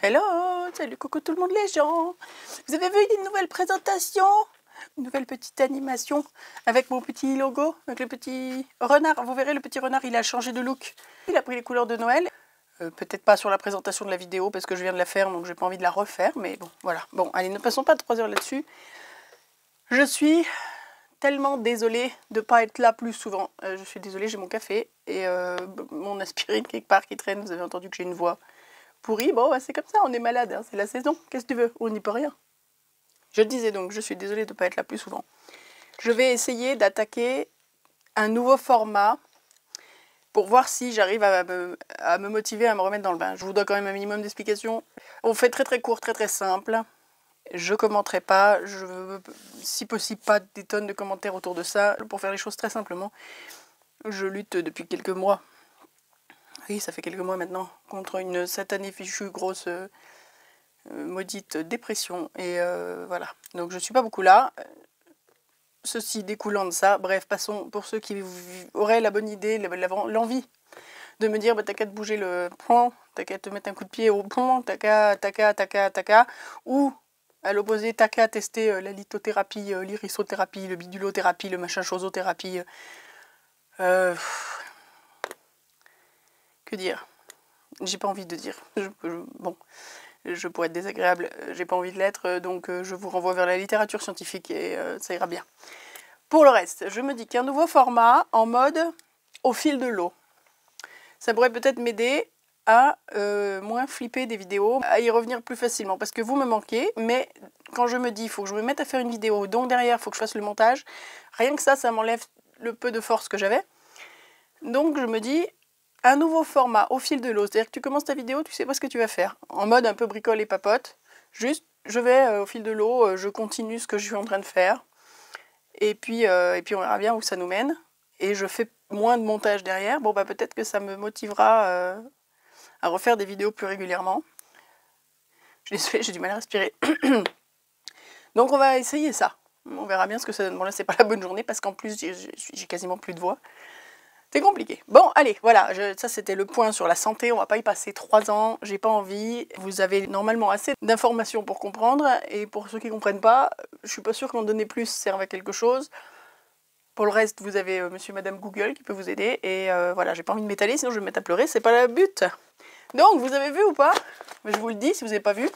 Hello, salut coucou tout le monde les gens. Vous avez vu une nouvelle présentation? Une nouvelle petite animation avec mon petit logo, avec le petit renard. Vous verrez, le petit renard, il a changé de look. Il a pris les couleurs de Noël. Peut-être pas sur la présentation de la vidéo parce que je viens de la faire, donc j'ai pas envie de la refaire. Mais bon, voilà. Bon, allez, ne passons pas 3 heures là-dessus. Je suis tellement désolée de ne pas être là plus souvent. Je suis désolée, j'ai mon café et mon aspirine quelque part qui traîne. Vous avez entendu que j'ai une voix pourrie. Bon, bah, c'est comme ça, on est malade, hein, c'est la saison. Qu'est-ce que tu veux? On n'y peut rien. Je disais donc, je suis désolée de ne pas être là plus souvent. Je vais essayer d'attaquer un nouveau format pour voir si j'arrive à me motiver, à me remettre dans le bain. Je vous donne quand même un minimum d'explications. On fait très court, très simple. Je commenterai pas, je veux, si possible, pas des tonnes de commentaires autour de ça. Pour faire les choses très simplement, je lutte depuis quelques mois. Oui, ça fait quelques mois maintenant, contre une satanée fichue grosse maudite dépression. Et voilà, donc je suis pas beaucoup là. Ceci découlant de ça, bref, passons pour ceux qui auraient la bonne idée, l'envie de me dire, bah, t'as qu'à te bouger le point, t'as qu'à te mettre un coup de pied au point, t'as qu'à, ou à l'opposé, t'as qu'à tester la lithothérapie, l'irisothérapie, le bidulothérapie, le machin chosothérapie. Que dire? J'ai pas envie de dire. Bon, je pourrais être désagréable, j'ai pas envie de l'être, donc je vous renvoie vers la littérature scientifique et ça ira bien. Pour le reste, je me dis qu'un nouveau format en mode au fil de l'eau, ça pourrait peut-être m'aider à moins flipper des vidéos, à y revenir plus facilement, parce que vous me manquez, mais quand je me dis il faut que je me mette à faire une vidéo, donc derrière il faut que je fasse le montage, rien que ça m'enlève le peu de force que j'avais. Donc je me dis, un nouveau format au fil de l'eau, c'est-à-dire que tu commences ta vidéo, tu sais pas ce que tu vas faire, en mode un peu bricole et papote, juste je vais au fil de l'eau, je continue ce que je suis en train de faire, et puis on verra bien où ça nous mène, et je fais moins de montage derrière. Bon bah peut-être que ça me motivera à refaire des vidéos plus régulièrement. Je suis désolée, j'ai du mal à respirer. Donc on va essayer ça, on verra bien ce que ça donne. Bon là c'est pas la bonne journée parce qu'en plus j'ai quasiment plus de voix. C'est compliqué. Bon, allez, voilà, ça c'était le point sur la santé, on va pas y passer 3 ans, j'ai pas envie. Vous avez normalement assez d'informations pour comprendre, et pour ceux qui comprennent pas, je suis pas sûre qu'en donner plus serve à quelque chose. Pour le reste, vous avez monsieur et madame Google qui peut vous aider, et voilà, j'ai pas envie de m'étaler, sinon je vais me mettre à pleurer, c'est pas le but. Donc, vous avez vu ou pas? Je vous le dis, si vous n'avez pas vu,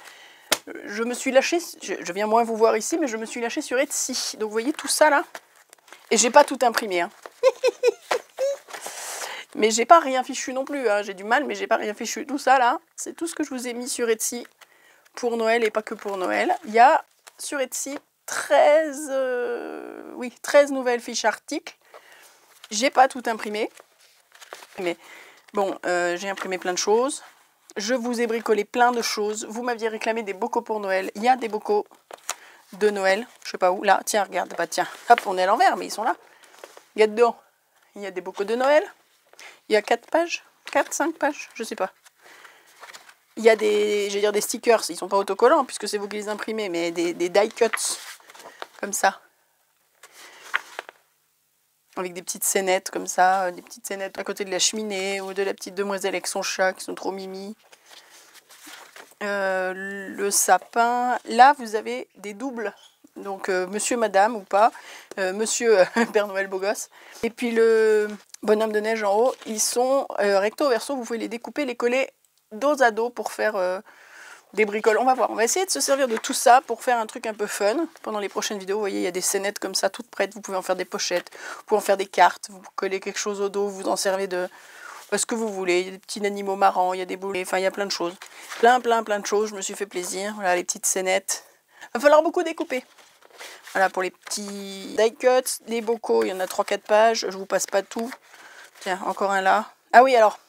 je me suis lâchée, je viens moins vous voir ici, mais je me suis lâchée sur Etsy. Donc vous voyez tout ça là? Et j'ai pas tout imprimé, hein. Mais j'ai pas rien fichu non plus, hein. J'ai du mal, mais j'ai pas rien fichu. Tout ça là, c'est tout ce que je vous ai mis sur Etsy pour Noël et pas que pour Noël. Il y a sur Etsy 13 nouvelles fiches articles. J'ai pas tout imprimé, mais bon, j'ai imprimé plein de choses. Je vous ai bricolé plein de choses. Vous m'aviez réclamé des bocaux pour Noël. Il y a des bocaux de Noël. Je sais pas où. Là, tiens, regarde. Bah tiens, hop, on est à l'envers, mais ils sont là. Il y a dedans, il y a des bocaux de Noël. Il y a 4 pages, 4, 5 pages, je sais pas. Il y a des, je vais dire des stickers, ils sont pas autocollants puisque c'est vous qui les imprimez, mais des die cuts, comme ça. Avec des petites scénettes comme ça, des petites scénettes à côté de la cheminée, ou de la petite demoiselle avec son chat qui sont trop mimi. Le sapin, là vous avez des doubles, donc monsieur, madame ou pas, monsieur Père Noël beau gosse. Et puis le bonhomme de neige en haut, ils sont recto verso, vous pouvez les découper, les coller dos à dos pour faire des bricoles. On va voir, on va essayer de se servir de tout ça pour faire un truc un peu fun. Pendant les prochaines vidéos, vous voyez, il y a des scénettes comme ça, toutes prêtes, vous pouvez en faire des pochettes, vous pouvez en faire des cartes, vous collez quelque chose au dos, vous en servez de ce que vous voulez. Il y a des petits animaux marrants, il y a des boulets, enfin il y a plein de choses. Plein de choses, je me suis fait plaisir. Voilà les petites scénettes. Il va falloir beaucoup découper. Voilà pour les petits die cuts, les bocaux, il y en a 3-4 pages, je vous passe pas tout. Tiens, encore un là. Ah oui, alors,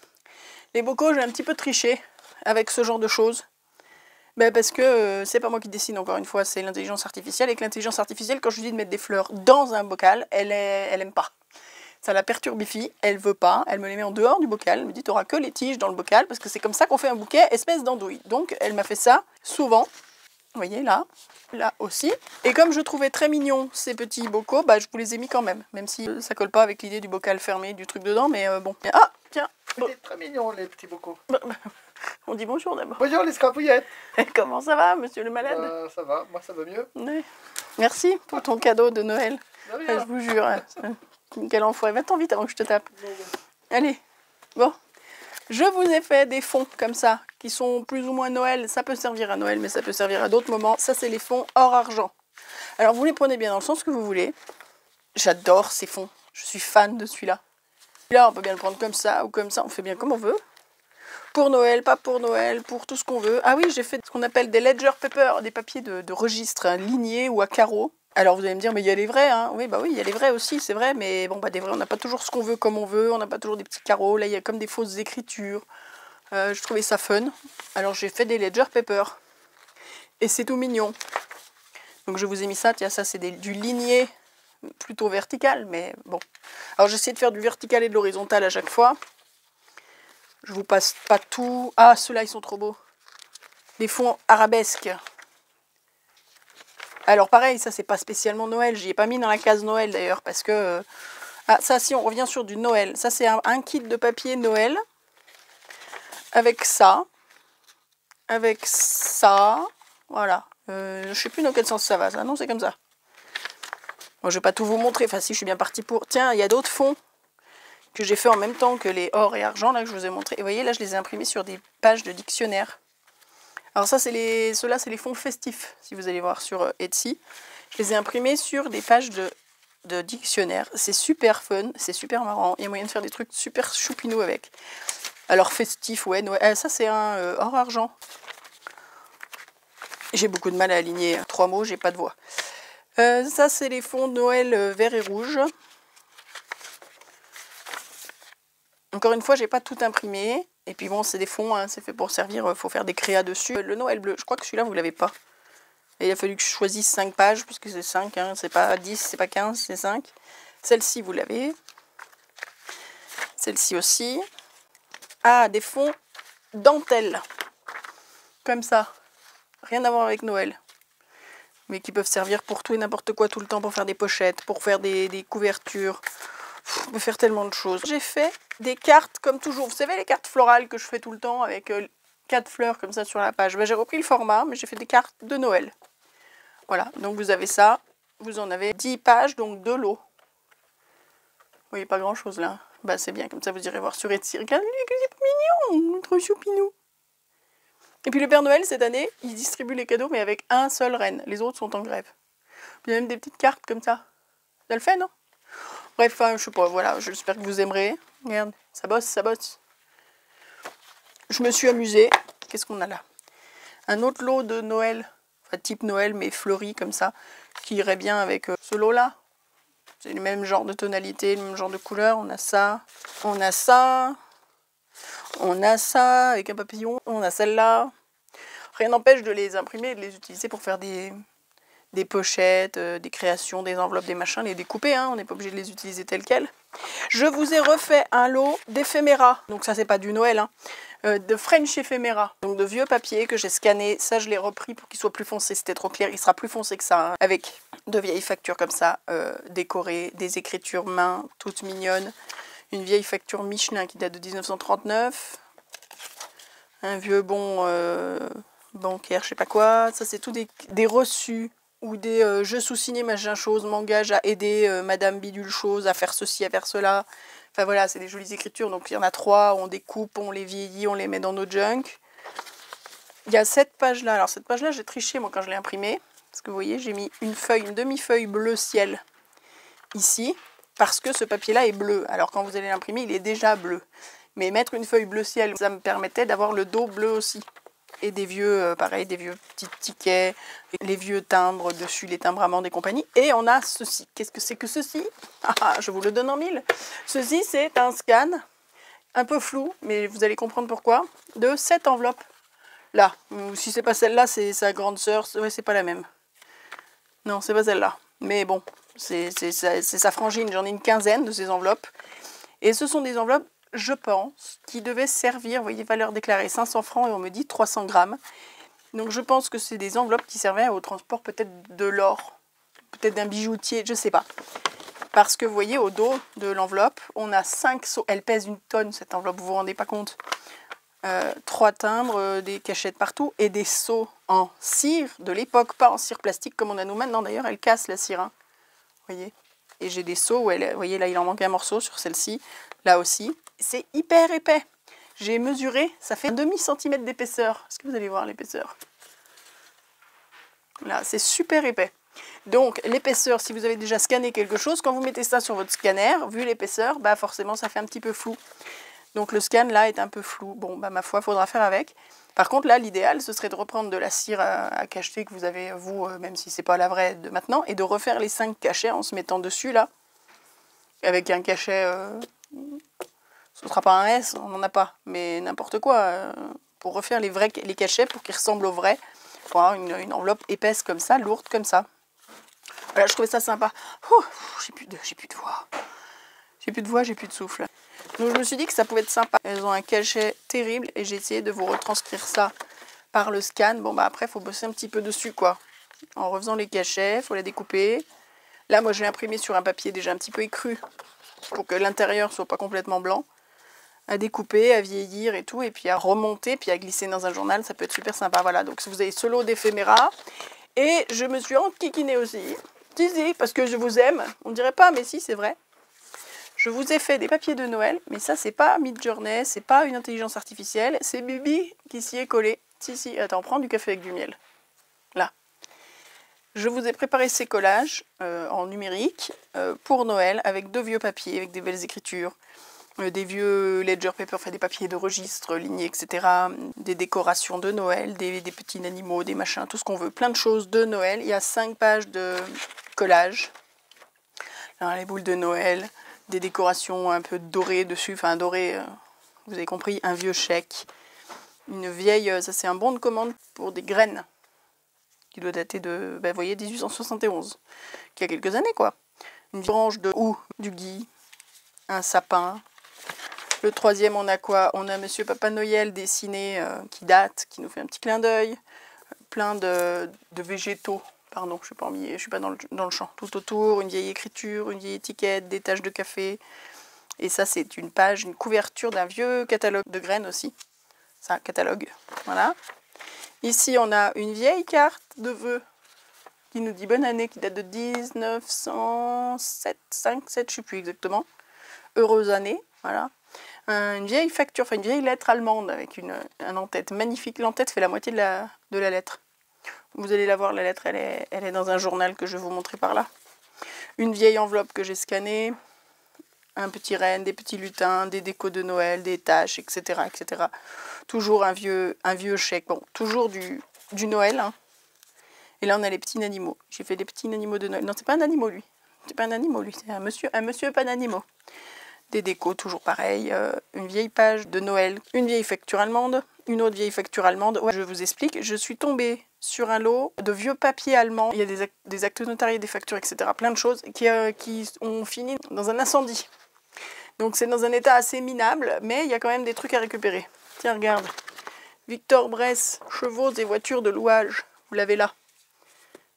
les bocaux, j'ai un petit peu triché avec ce genre de choses. Ben parce que c'est pas moi qui dessine, encore une fois, c'est l'intelligence artificielle. Et que l'intelligence artificielle, quand je lui dis de mettre des fleurs dans un bocal, elle aime pas. Ça la perturbifie, elle veut pas, elle me les met en dehors du bocal, elle me dit t'auras que les tiges dans le bocal, parce que c'est comme ça qu'on fait un bouquet, espèce d'andouille. Donc elle m'a fait ça souvent, vous voyez là aussi. Et comme je trouvais très mignons ces petits bocaux, bah je vous les ai mis quand même si ça colle pas avec l'idée du bocal fermé, du truc dedans, mais bon. Ah, tiens. C'était très mignon les petits bocaux. On dit bonjour d'abord. Bonjour les scrapouillettes. Comment ça va, monsieur le malade? Ça va, moi ça va mieux. Oui. Merci pour ton cadeau de Noël. Je vous jure. Quel enfoiré. Va-t'en vite avant que je te tape. Allez. Bon. Je vous ai fait des fonds comme ça, qui sont plus ou moins Noël. Ça peut servir à Noël, mais ça peut servir à d'autres moments. Ça, c'est les fonds or argent. Alors, vous les prenez bien dans le sens que vous voulez. J'adore ces fonds. Je suis fan de celui-là. Là, on peut bien le prendre comme ça ou comme ça. On fait bien comme on veut. Pour Noël, pas pour Noël, pour tout ce qu'on veut. Ah oui, j'ai fait ce qu'on appelle des ledger paper, des papiers de registre lignés ou à carreaux. Alors vous allez me dire, mais il y a les vrais, hein. Oui, bah oui, il y a les vrais aussi, c'est vrai, mais bon, bah des vrais, on n'a pas toujours ce qu'on veut comme on veut, on n'a pas toujours des petits carreaux. Là, il y a comme des fausses écritures. Je trouvais ça fun. Alors j'ai fait des ledger paper. Et c'est tout mignon. Donc je vous ai mis ça, tiens, ça c'est du ligné plutôt vertical, mais bon. Alors j'essaie de faire du vertical et de l'horizontal à chaque fois. Je vous passe pas tout. Ah, ceux-là, ils sont trop beaux. Les fonds arabesques. Alors pareil, ça c'est pas spécialement Noël. J'y ai pas mis dans la case Noël d'ailleurs parce que... Ah, ça si, on revient sur du Noël. Ça c'est un kit de papier Noël. Avec ça. Avec ça. Voilà. Je sais plus dans quel sens ça va, ça. Non, c'est comme ça. Bon, je vais pas tout vous montrer. Enfin si, je suis bien partie pour... Tiens, il y a d'autres fonds que j'ai fait en même temps que les or et argent là que je vous ai montré. Et vous voyez, là je les ai imprimés sur des pages de dictionnaire. Alors ça, ceux-là, c'est les fonds festifs, si vous allez voir sur Etsy. Je les ai imprimés sur des pages de dictionnaire. C'est super fun, c'est super marrant. Il y a moyen de faire des trucs super choupinous avec. Alors festif, ouais, Noël. Ça, c'est un or-argent. J'ai beaucoup de mal à aligner 3 mots, j'ai pas de voix. Ça, c'est les fonds de Noël vert et rouge. Encore une fois, j'ai pas tout imprimé. Et puis bon, c'est des fonds, hein, c'est fait pour servir, faut faire des créas dessus. Le Noël bleu, je crois que celui-là, vous l'avez pas. Et il a fallu que je choisisse 5 pages, puisque c'est 5, hein, c'est pas 10, c'est pas 15, c'est 5. Celle-ci, vous l'avez. Celle-ci aussi. Ah, des fonds dentelle. Comme ça. Rien à voir avec Noël. Mais qui peuvent servir pour tout et n'importe quoi tout le temps, pour faire des pochettes, pour faire des couvertures. On peut faire tellement de choses. J'ai fait des cartes comme toujours. Vous savez les cartes florales que je fais tout le temps avec 4 fleurs comme ça sur la page. Ben, j'ai repris le format, mais j'ai fait des cartes de Noël. Voilà, donc vous avez ça. Vous en avez 10 pages, donc de l'eau. Vous voyez pas grand chose là. Bah c'est bien, comme ça vous irez voir sur Etsy. Regardez, c'est pas mignon, trop choupinou. Et puis le Père Noël cette année, il distribue les cadeaux mais avec un seul renne. Les autres sont en grève. Puis il y a même des petites cartes comme ça. Ça le fait, non? Bref, je sais pas, voilà, j'espère que vous aimerez. Regarde, ça bosse, ça bosse. Je me suis amusée. Qu'est-ce qu'on a là? Un autre lot de Noël, enfin type Noël, mais fleuri comme ça, qui irait bien avec ce lot-là. C'est le même genre de tonalité, le même genre de couleur. On a ça, on a ça, on a ça avec un papillon, on a celle-là. Rien n'empêche de les imprimer et de les utiliser pour faire des pochettes, des créations, des enveloppes, des machins, les découper, hein, on n'est pas obligé de les utiliser telles quelles. Je vous ai refait un lot d'éphéméra, donc ça c'est pas du Noël, hein, de French éphéméra, donc de vieux papiers que j'ai scannés, ça je l'ai repris pour qu'il soit plus foncé, c'était trop clair, il sera plus foncé que ça, hein, avec de vieilles factures comme ça, décorées, des écritures main, toutes mignonnes, une vieille facture Michelin qui date de 1939, un vieux bon bancaire, je sais pas quoi, ça c'est tout des reçus, ou des je sous-signés machin chose, m'engage à aider Madame Bidule chose, à faire ceci, à faire cela. Enfin voilà, c'est des jolies écritures. Donc il y en a 3, on découpe, on les vieillit, on les met dans nos junk. Il y a cette page-là. Alors cette page-là, j'ai triché moi quand je l'ai imprimée. Parce que vous voyez, j'ai mis une demi-feuille bleu ciel ici. Parce que ce papier-là est bleu. Alors quand vous allez l'imprimer, il est déjà bleu. Mais mettre une feuille bleu ciel, ça me permettait d'avoir le dos bleu aussi. Et des vieux, pareil, des vieux petits tickets, les vieux timbres dessus, les timbrements des compagnies. Et on a ceci. Qu'est-ce que c'est que ceci? Je vous le donne en mille. Ceci, c'est un scan, un peu flou, mais vous allez comprendre pourquoi, de cette enveloppe. Là, ou si c'est pas celle-là, c'est sa grande sœur. Ouais, c'est pas la même. Non, c'est pas celle-là. Mais bon, c'est sa frangine. J'en ai une quinzaine de ces enveloppes. Et ce sont des enveloppes, je pense, qui devaient servir, vous voyez, valeur déclarée 500 francs et on me dit 300 grammes. Donc je pense que c'est des enveloppes qui servaient au transport peut-être de l'or, peut-être d'un bijoutier, je sais pas. Parce que vous voyez, au dos de l'enveloppe, on a 5 seaux. Elle pèse 1 tonne cette enveloppe, vous vous rendez pas compte. 3 timbres, des cachettes partout et des seaux en cire de l'époque, pas en cire plastique comme on a nous maintenant. D'ailleurs, elle casse la cire, hein. Vous voyez. Et j'ai des seaux où vous voyez, là, il en manque un morceau sur celle-ci. Là aussi. C'est hyper épais. J'ai mesuré, ça fait un demi-centimètre d'épaisseur. Est-ce que vous allez voir l'épaisseur? Là, c'est super épais. Donc, l'épaisseur, si vous avez déjà scanné quelque chose, quand vous mettez ça sur votre scanner, vu l'épaisseur, bah forcément, ça fait un petit peu flou. Donc, le scan, là, est un peu flou. Bon, bah ma foi, il faudra faire avec. Par contre, là, l'idéal, ce serait de reprendre de la cire à cacheter que vous avez, vous, même si c'est pas la vraie de maintenant, et de refaire les 5 cachets en se mettant dessus, là, avec un cachet... ce ne sera pas un S, on n'en a pas, mais n'importe quoi, pour refaire les cachets pour qu'ils ressemblent aux vrais, pour avoir une enveloppe épaisse comme ça, lourde comme ça. Voilà, je trouvais ça sympa. J'ai plus de voix. J'ai plus de voix, j'ai plus de souffle. Donc je me suis dit que ça pouvait être sympa. Elles ont un cachet terrible et j'ai essayé de vous retranscrire ça par le scan. Bon bah après, il faut bosser un petit peu dessus, quoi. En refaisant les cachets, il faut les découper. Là, moi, je l'ai imprimé sur un papier déjà un petit peu écru pour que l'intérieur soit pas complètement blanc. À découper, à vieillir et tout, et puis à remonter, puis à glisser dans un journal, ça peut être super sympa. Voilà, donc si vous avez ce lot d'éphéméra, et je me suis enquiquinée aussi, parce que je vous aime, on ne dirait pas, mais si, c'est vrai. Je vous ai fait des papiers de Noël, mais ça, c'est pas Midjourney, c'est pas une intelligence artificielle, c'est Bibi qui s'y est collé. Si, attends, prends du café avec du miel. Là. Je vous ai préparé ces collages en numérique pour Noël, avec 2 vieux papiers, avec des belles écritures. Des vieux ledger paper, enfin des papiers de registre, lignés, etc. Des décorations de Noël, des petits animaux, des machins, tout ce qu'on veut. Plein de choses de Noël. Il y a 5 pages de collage. Alors, les boules de Noël, des décorations un peu dorées dessus. Enfin, dorées, vous avez compris, un vieux chèque. Une vieille, ça c'est un bon de commande pour des graines. Qui doit dater de, vous voyez, 1871. Qui a quelques années, quoi. Une branche de houx, du gui, un sapin. Le 3e, on a quoi? On a Monsieur Papa Noël dessiné qui date, qui nous fait un petit clin d'œil. Plein de végétaux. Pardon, je suis pas dans le champ. Tout autour, une vieille écriture, une vieille étiquette, des taches de café. Et ça, c'est une page, une couverture d'un vieux catalogue de graines aussi. Ça, catalogue. Voilà. Ici, on a une vieille carte de vœux qui nous dit bonne année, qui date de 1907, 5, 7, je ne sais plus exactement. Heureuse année, voilà. Une vieille facture, enfin une vieille lettre allemande avec un en-tête magnifique. L'en-tête fait la moitié de la lettre. Vous allez la voir, la lettre, elle est dans un journal que je vais vous montrer par là. Une vieille enveloppe que j'ai scannée. Un petit renne, des petits lutins, des décos de Noël, des taches, etc. etc. Toujours un vieux chèque. Bon, toujours du Noël. Hein. Et là, on a les petits animaux. J'ai fait des petits animaux de Noël. Non, c'est pas un animal, lui. C'est pas un animal, lui. C'est un monsieur pas d'animaux. Des décos, toujours pareil, une vieille page de Noël, une vieille facture allemande, une autre vieille facture allemande. Ouais, je vous explique, je suis tombée sur un lot de vieux papiers allemands. Il y a des actes notariés, des factures, etc. Plein de choses qui ont fini dans un incendie. Donc c'est dans un état assez minable, mais il y a quand même des trucs à récupérer. Tiens, regarde. Victor Bress, chevaux et voitures de louage. Vous l'avez là.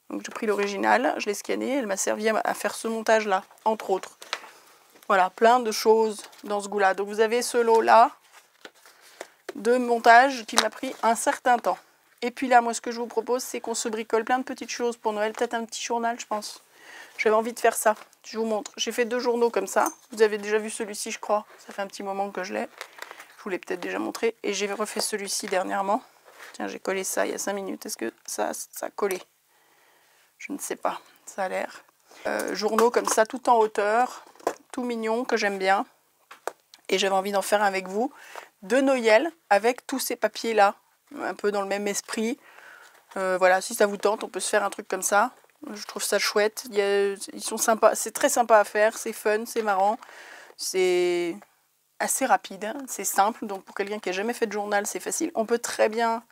Donc j'ai pris l'original, je l'ai scanné, elle m'a servi à faire ce montage-là, entre autres. Voilà, plein de choses dans ce goût-là. Donc vous avez ce lot-là de montage qui m'a pris un certain temps. Et puis là, moi, ce que je vous propose, c'est qu'on se bricole plein de petites choses pour Noël. Peut-être un petit journal, je pense. J'avais envie de faire ça. Je vous montre. J'ai fait 2 journaux comme ça. Vous avez déjà vu celui-ci, je crois. Ça fait un petit moment que je l'ai. Je vous l'ai peut-être déjà montré. Et j'ai refait celui-ci dernièrement. Tiens, j'ai collé ça il y a 5 minutes. Est-ce que ça a collé? Je ne sais pas. Ça a l'air. Journaux comme ça, tout en hauteur. Tout mignon, que j'aime bien. Et j'avais envie d'en faire un avec vous. De Noël, avec tous ces papiers-là. Un peu dans le même esprit. Voilà, si ça vous tente, on peut se faire un truc comme ça. Je trouve ça chouette. Ils sont sympas. C'est très sympa à faire. C'est fun, c'est marrant. C'est assez rapide. Hein, c'est simple. Donc pour quelqu'un qui n'a jamais fait de journal, c'est facile. On peut très bien,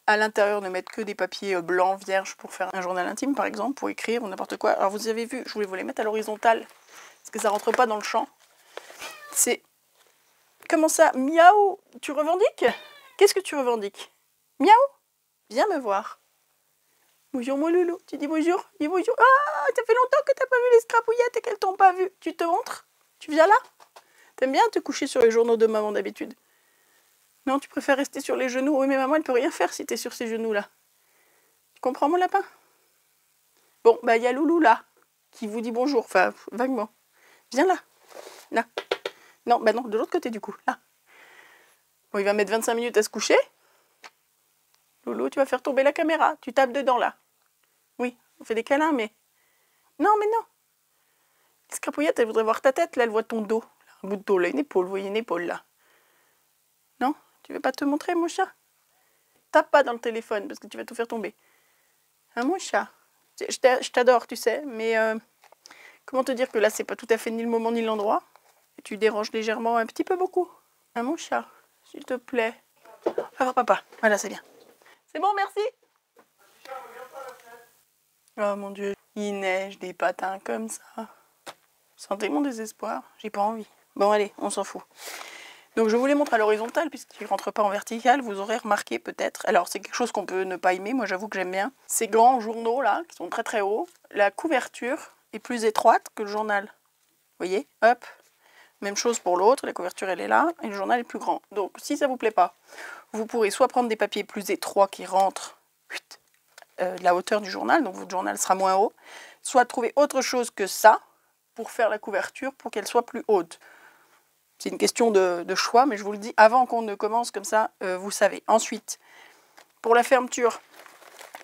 à l'intérieur, ne mettre que des papiers blancs, vierges, pour faire un journal intime, par exemple, pour écrire ou n'importe quoi. Alors vous avez vu, je voulais vous les mettre à l'horizontale. Parce que ça rentre pas dans le champ. C'est... Comment ça? Miaou! Tu revendiques? Qu'est-ce que tu revendiques? Miaou! Viens me voir. Bonjour mon loulou. Tu dis bonjour? Dis bonjour. Ah, ça fait longtemps que t'as pas vu les scrapouillettes et qu'elles t'ont pas vu. Tu te montres? Tu viens là? T'aimes bien te coucher sur les journaux de maman d'habitude? Non, tu préfères rester sur les genoux. Oui, mais maman, elle peut rien faire si t'es sur ces genoux-là. Tu comprends, mon lapin? Bon, bah, il y a Loulou, là, qui vous dit bonjour. Enfin, vaguement. Viens là. Là. Non, bah non, de l'autre côté, du coup. Là. Bon, il va mettre 25 minutes à se coucher. Loulou, tu vas faire tomber la caméra. Tu tapes dedans, là. Oui, on fait des câlins, mais... Non, mais non. Scrapouillette, elle voudrait voir ta tête. Là, elle voit ton dos. Un bout de dos, là, une épaule. Vous voyez une épaule, là. Non? Tu veux pas te montrer, mon chat? Tape pas dans le téléphone, parce que tu vas tout faire tomber. Hein, mon chat? Je t'adore, tu sais, mais... comment te dire que là, c'est pas tout à fait ni le moment ni l'endroit. Et tu déranges légèrement un petit peu beaucoup. Hein, mon chat? S'il te plaît. Va voir papa. Voilà, c'est bien. C'est bon, merci. Oh mon Dieu. Il neige des patins comme ça. Sentez mon désespoir. J'ai pas envie. Bon, allez, on s'en fout. Donc je vous les montre à l'horizontale puisqu'ils ne rentrent pas en vertical. Vous aurez remarqué peut-être. Alors c'est quelque chose qu'on peut ne pas aimer. Moi j'avoue que j'aime bien. Ces grands journaux là, qui sont très très hauts. La couverture est plus étroite que le journal. Vous voyez? Hop. Même chose pour l'autre. La couverture elle est là et le journal est plus grand. Donc si ça vous plaît pas, vous pourrez soit prendre des papiers plus étroits qui rentrent de la hauteur du journal. Donc votre journal sera moins haut. Soit trouver autre chose que ça pour faire la couverture pour qu'elle soit plus haute. C'est une question de choix, mais je vous le dis avant qu'on ne commence comme ça, vous savez. Ensuite, pour la fermeture,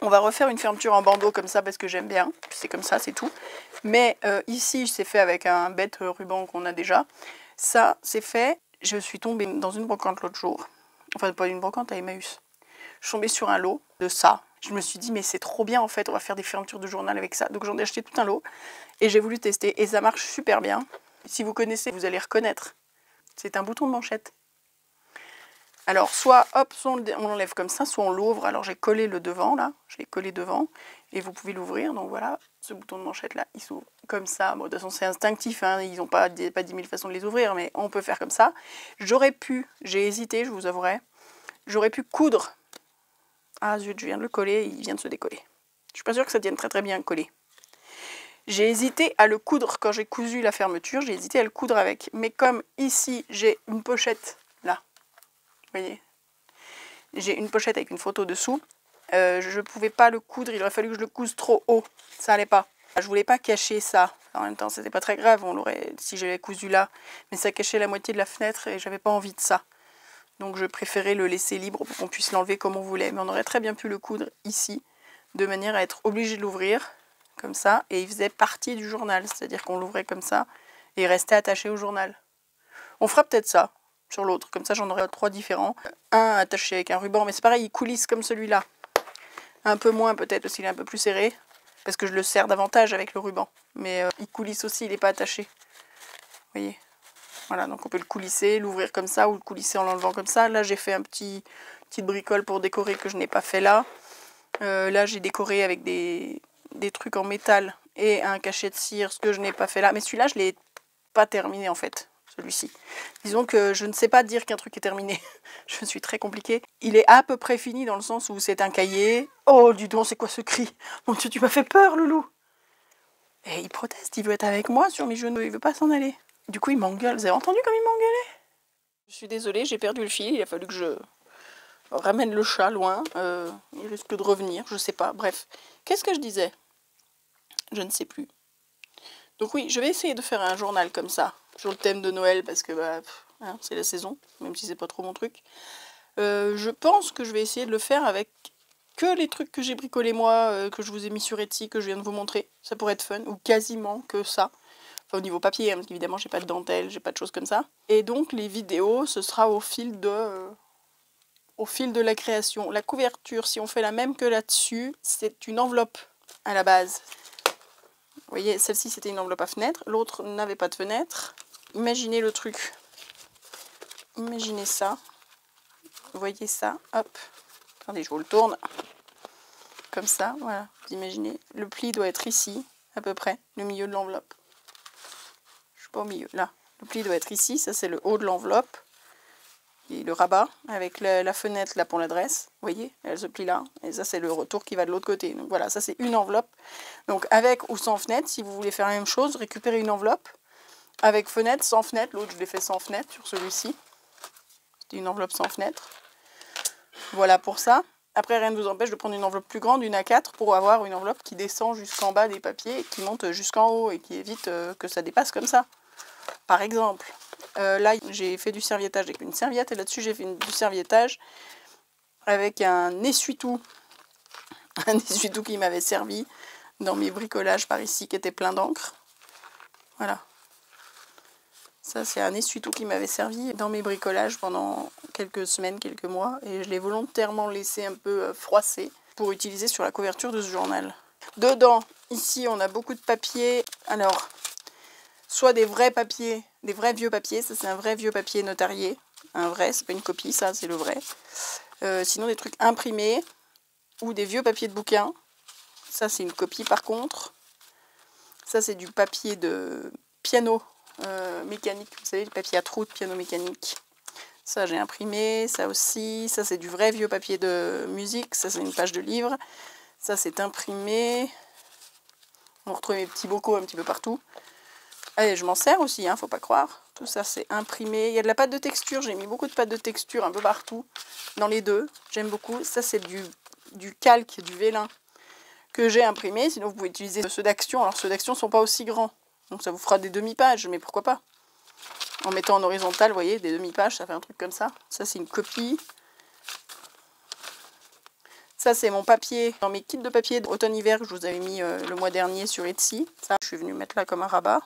on va refaire une fermeture en bandeau comme ça parce que j'aime bien. C'est comme ça, c'est tout. Mais ici, c'est fait avec un bête ruban qu'on a déjà. Ça, c'est fait. Je suis tombée dans une brocante l'autre jour. Enfin, pas une brocante, à Emmaüs. Je suis tombée sur un lot de ça. Je me suis dit, mais c'est trop bien en fait, on va faire des fermetures de journal avec ça. Donc j'en ai acheté tout un lot et j'ai voulu tester et ça marche super bien. Si vous connaissez, vous allez reconnaître. C'est un bouton de manchette. Alors soit hop, soit on l'enlève comme ça, soit on l'ouvre. Alors j'ai collé le devant là, je l'ai collé devant et vous pouvez l'ouvrir. Donc voilà, ce bouton de manchette là, il s'ouvre comme ça. Bon, de toute façon c'est instinctif, hein, ils n'ont pas 10 000 façons de les ouvrir, mais on peut faire comme ça. J'aurais pu, j'ai hésité, je vous avouerai, j'aurais pu coudre. Ah zut, je viens de le coller, il vient de se décoller. Je suis pas sûre que ça tienne très très bien collé. J'ai hésité à le coudre quand j'ai cousu la fermeture, j'ai hésité à le coudre avec. Mais comme ici j'ai une pochette, là, vous voyez, j'ai une pochette avec une photo dessous, je ne pouvais pas le coudre, il aurait fallu que je le couse trop haut, ça allait pas. Je voulais pas cacher ça, en même temps c'était pas très grave, on l'aurait si j'avais cousu là, mais ça cachait la moitié de la fenêtre et j'avais pas envie de ça. Donc je préférais le laisser libre pour qu'on puisse l'enlever comme on voulait, mais on aurait très bien pu le coudre ici, de manière à être obligé de l'ouvrir, comme ça, et il faisait partie du journal, c'est-à-dire qu'on l'ouvrait comme ça, et il restait attaché au journal. On fera peut-être ça, sur l'autre, comme ça j'en aurai 3 différents. Un attaché avec un ruban, mais c'est pareil, il coulisse comme celui-là. Un peu moins peut-être, parce qu'il est un peu plus serré, parce que je le serre davantage avec le ruban. Mais il coulisse aussi, il n'est pas attaché. Vous voyez? Voilà, donc on peut le coulisser, l'ouvrir comme ça, ou le coulisser en l'enlevant comme ça. Là j'ai fait un petite bricole pour décorer que je n'ai pas fait là. Là j'ai décoré avec des trucs en métal et un cachet de cire, ce que je n'ai pas fait là. Mais celui-là, je ne l'ai pas terminé en fait, celui-ci. Disons que je ne sais pas dire qu'un truc est terminé. Je suis très compliquée. Il est à peu près fini dans le sens où c'est un cahier. Oh, dis donc, c'est quoi ce cri? Mon Dieu, tu m'as fait peur, Loulou. Et il proteste, il veut être avec moi sur mes genoux, il veut pas s'en aller. Du coup, il m'engueule. Vous avez entendu comme il m'engueulait? Je suis désolée, j'ai perdu le fil. Il a fallu que je ramène le chat loin. Il risque de revenir, je sais pas. Bref, qu'est-ce que je disais? Je ne sais plus. Donc oui, je vais essayer de faire un journal comme ça, sur le thème de Noël, parce que bah, hein, c'est la saison, même si c'est pas trop mon truc. Je pense que je vais essayer de le faire avec que les trucs que j'ai bricolés moi, que je vous ai mis sur Etsy, que je viens de vous montrer. Ça pourrait être fun, ou quasiment que ça. Enfin, au niveau papier, hein, parce qu'évidemment, j'ai pas de dentelle, j'ai pas de choses comme ça. Et donc, les vidéos, ce sera au fil de la création. La couverture, si on fait la même que là-dessus, c'est une enveloppe à la base. Vous voyez, celle-ci, c'était une enveloppe à fenêtre. L'autre n'avait pas de fenêtre. Imaginez le truc. Imaginez ça. Vous voyez ça? Hop. Attendez, je vous le tourne. Comme ça, voilà. Vous imaginez. Le pli doit être ici, à peu près, le milieu de l'enveloppe. Je suis pas au milieu, là. Le pli doit être ici, ça c'est le haut de l'enveloppe. Et le rabat, avec la fenêtre là pour l'adresse. Vous voyez, elle se plie là. Et ça c'est le retour qui va de l'autre côté. Donc voilà, ça c'est une enveloppe. Donc avec ou sans fenêtre, si vous voulez faire la même chose, récupérez une enveloppe. Avec fenêtre, sans fenêtre. L'autre je l'ai fait sans fenêtre sur celui-ci. c'était une enveloppe sans fenêtre. Voilà pour ça. Après, rien ne vous empêche de prendre une enveloppe plus grande, une A4, pour avoir une enveloppe qui descend jusqu'en bas des papiers et qui monte jusqu'en haut et qui évite que ça dépasse comme ça. Par exemple, là, j'ai fait du serviettage avec une serviette et là-dessus, j'ai fait du serviettage avec un essuie-tout. Un essuie-tout qui m'avait servi dans mes bricolages par ici, qui était plein d'encre. Voilà. Ça, c'est un essuie-tout qui m'avait servi dans mes bricolages pendant quelques semaines, quelques mois. Et je l'ai volontairement laissé un peu froisser pour utiliser sur la couverture de ce journal. Dedans, ici, on a beaucoup de papier. Alors, soit des vrais papiers, des vrais vieux papiers. Ça, c'est un vrai vieux papier notarié. Un vrai, c'est pas une copie, ça, c'est le vrai. Sinon, des trucs imprimés ou des vieux papiers de bouquins. Ça, c'est une copie, par contre. Ça, c'est du papier de piano. Mécanique, vous savez, le papier à trous de piano mécanique. Ça, j'ai imprimé, ça aussi. Ça, c'est du vrai vieux papier de musique. Ça, c'est une page de livre. Ça, c'est imprimé. On retrouve mes petits bocaux un petit peu partout. Allez, je m'en sers aussi, hein, faut pas croire. Tout ça, c'est imprimé. Il y a de la pâte de texture. J'ai mis beaucoup de pâte de texture un peu partout. Dans les deux. J'aime beaucoup. Ça, c'est du calque, du vélin que j'ai imprimé. Sinon, vous pouvez utiliser ceux d'Action. Alors, ceux d'Action ne sont pas aussi grands. Donc ça vous fera des demi-pages, mais pourquoi pas. En mettant en horizontal, vous voyez, des demi-pages, ça fait un truc comme ça. Ça, c'est une copie. Ça, c'est mon papier, dans mes kits de papier automne-hiver que je vous avais mis le mois dernier sur Etsy. Ça, je suis venue mettre là comme un rabat.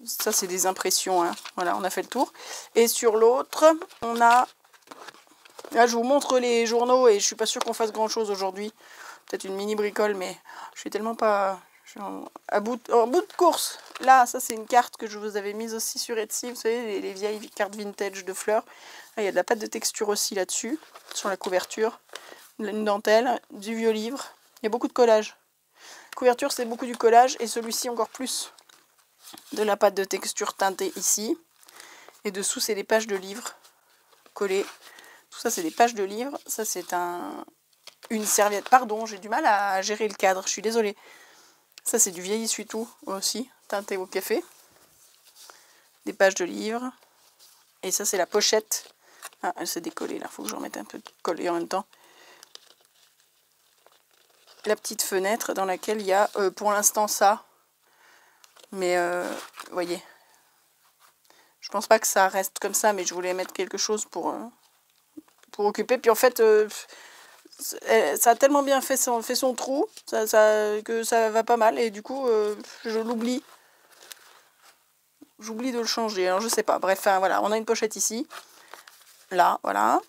Ça, c'est des impressions, hein. Voilà, on a fait le tour. Et sur l'autre, on a... Là, je vous montre les journaux et je suis pas sûre qu'on fasse grand-chose aujourd'hui. Peut-être une mini bricole, mais je suis tellement pas... Je suis en bout de course. Là, ça, c'est une carte que je vous avais mise aussi sur Etsy. Vous savez, les vieilles cartes vintage de fleurs. Là, il y a de la pâte de texture aussi là-dessus, sur la couverture. Une dentelle, du vieux livre. Il y a beaucoup de collage. Couverture, c'est beaucoup du collage. Et celui-ci, encore plus. De la pâte de texture teintée ici. Et dessous, c'est des pages de livres collées. Tout ça, c'est des pages de livres. Ça, c'est une serviette. Pardon, j'ai du mal à gérer le cadre. Je suis désolée. Ça, c'est du vieil essuie-tout aussi, teinté au café. Des pages de livres. Et ça, c'est la pochette. Ah, elle s'est décollée là. Il faut que je remette un peu collé en même temps. La petite fenêtre dans laquelle il y a pour l'instant ça. Mais vous voyez. Je pense pas que ça reste comme ça, mais je voulais mettre quelque chose pour occuper. Puis en fait, ça a tellement bien fait son trou que ça va pas mal. Et du coup, je l'oublie. J'oublie de le changer. Alors je sais pas. Bref, enfin, voilà. On a une pochette ici. Là, voilà.